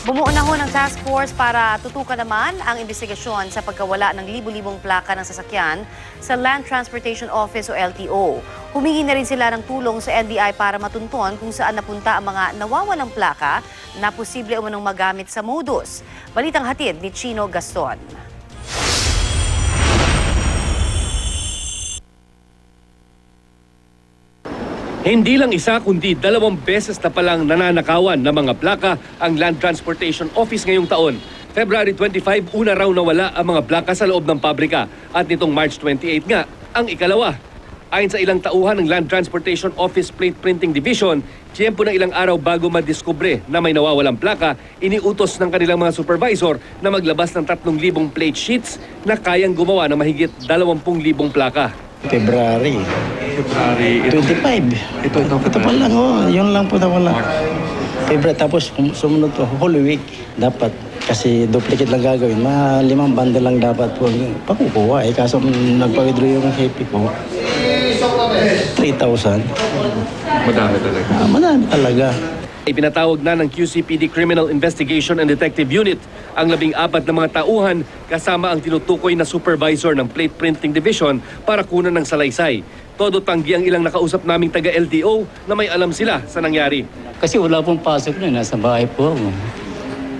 Bumuo na ho ng task force para tutukan naman ang investigasyon sa pagkawala ng libu-libong plaka ng sasakyan sa Land Transportation Office o LTO. Humingi na rin sila ng tulong sa NBI para matunton kung saan napunta ang mga nawawalang plaka na posible umunong magamit sa modus. Balitang hatid ni Chino Gaston. Hindi lang isa kundi 2 beses na palang nananakawan ng mga plaka ang Land Transportation Office ngayong taon. February 25, una raw nawala ang mga plaka sa loob ng pabrika at nitong March 28 nga ang ikalawa. Ayon sa ilang tauhan ng Land Transportation Office Plate Printing Division, tiyempo ng ilang araw bago madiskubre na may nawawalang plaka, iniutos ng kanilang mga supervisor na maglabas ng 3,000 plate sheets na kayang gumawa ng mahigit 20,000 plaka. February February 25. Ito Ito pa lang, yun lang po na wala. February, tapos sumunod po, Holy Week, dapat. Kasi duplicate lang gagawin. Mga 5 bundle lang dapat po pakukuha. Kaso nagpa-withdraw yung happy ko. 3,000. Madami talaga. Madami talaga. Ipinatawag na ng QCPD Criminal Investigation and Detective Unit ang 14 na mga tauhan kasama ang tinutukoy na supervisor ng Plate Printing Division para kunan ng salaysay. Todo tanggi ang ilang nakausap naming taga-LTO na may alam sila sa nangyari. Kasi wala pong pasok na, nasa bahay po ako.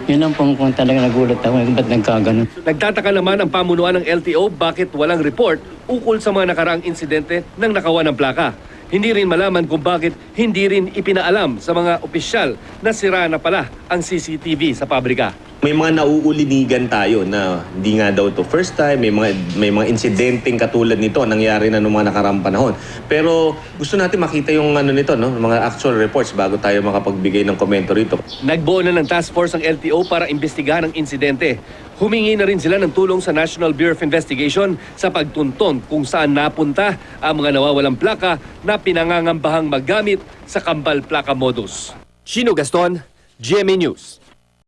Yun ang pong kung talaga nagulat ako, ba't nagkaganon. Nagtataka naman ang pamunuan ng LTO bakit walang report ukol sa mga nakaraang insidente ng nakawan ng plaka. Hindi rin malaman kung bakit hindi rin ipinaalam sa mga opisyal na sira na pala ang CCTV sa pabrika. May mga nauulinigan tayo na hindi nga daw to first time, may mga insidenteng katulad nito nangyari na noong mga nakaraang panahon. Pero gusto natin makita yung nito, no, mga actual reports bago tayo makapagbigay ng komento rito. Nagbuo na ng task force ang LTO para imbestigahan ang insidente. Humingi na rin sila ng tulong sa National Bureau of Investigation sa pagtunton kung saan napunta ang mga nawawalang plaka na pinangangambahang maggamit sa kambal plaka modus. Chino Gaston, GMA News.